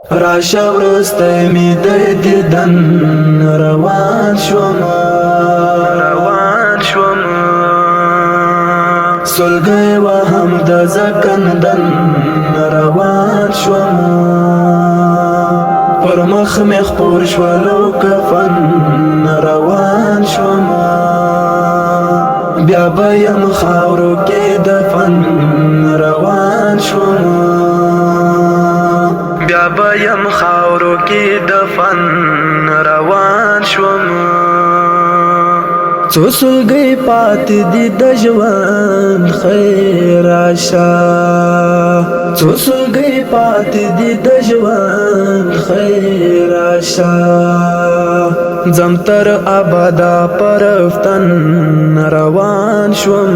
راشه ورستی می د دیدن روان شوم سلګی وهم د زکندن روان شوم پر مخ می خپور شولو کفن روان شوم بیا به یم خاورو کې دفن روان شوم بیا به یم خاورو کې دفن روان شوم څو سلګۍ پاتې دي د ژوند خیر راشه څو سلګۍ پاتې دي د ژوند خیر راشه ځم تر ابدا پرفتن روان شوم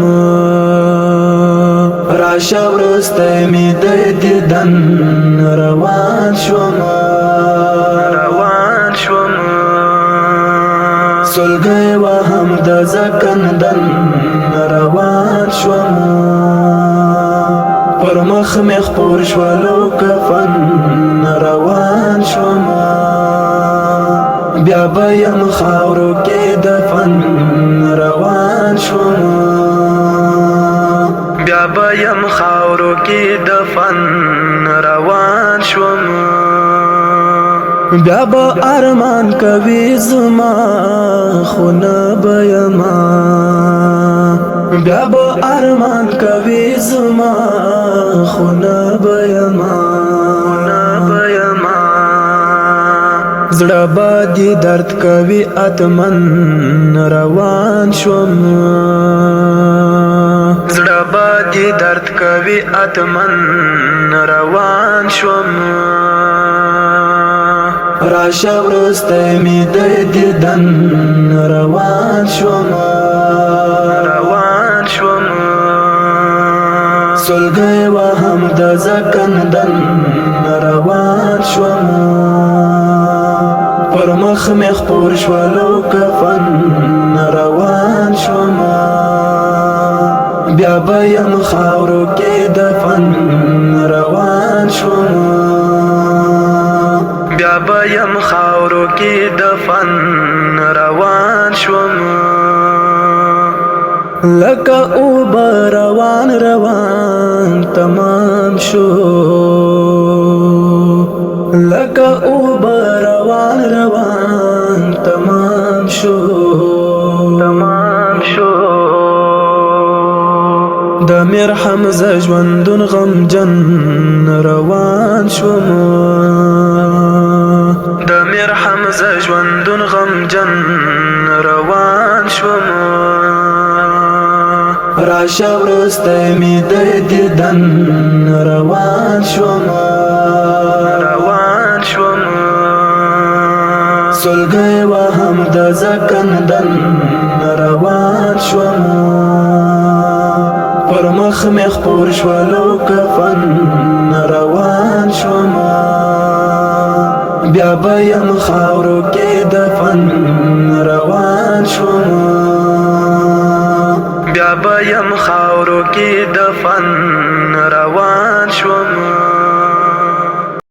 راشه ورستی می د دیدن روان شوم سلګی وهم د زکندن روان شوم پر مخ می خپور شولو کفن روان شوم بیا به یم خاورو کې دفن روان شوم بیا به یم خاورو کې دفن روان شوم بیا به ارمان کوي زما خو نه به یما بیا به ارمان کوي زما خو نه به یما زړه به دې درد کوي اتمن روان شوم زړه به دې درد کوي اتمن روان شوم راشه ورستی می د دیدن روان شوم سلګی وهم د زکندن روان شوم پر مخ می خپور شولو کفن روان شوم بیا به یم خاورو کې دفن روان شوم بیا به یم خاورو کې دفن روان شوم لکه اوبه روان تمام شو لکه اوبه روان تمام شو د میر حمزه ژوندون غمجن روان شوم د میر حمزه ژوندون غمجن روان شوم راشه ورستی می د دیدن روان شوم سلګی وهم د زکندن روان شوم پر مخ می خپور شولو کفن روان شوم بیا به یم خاورو کې دفن روان شوم بیا به یم خاورو کې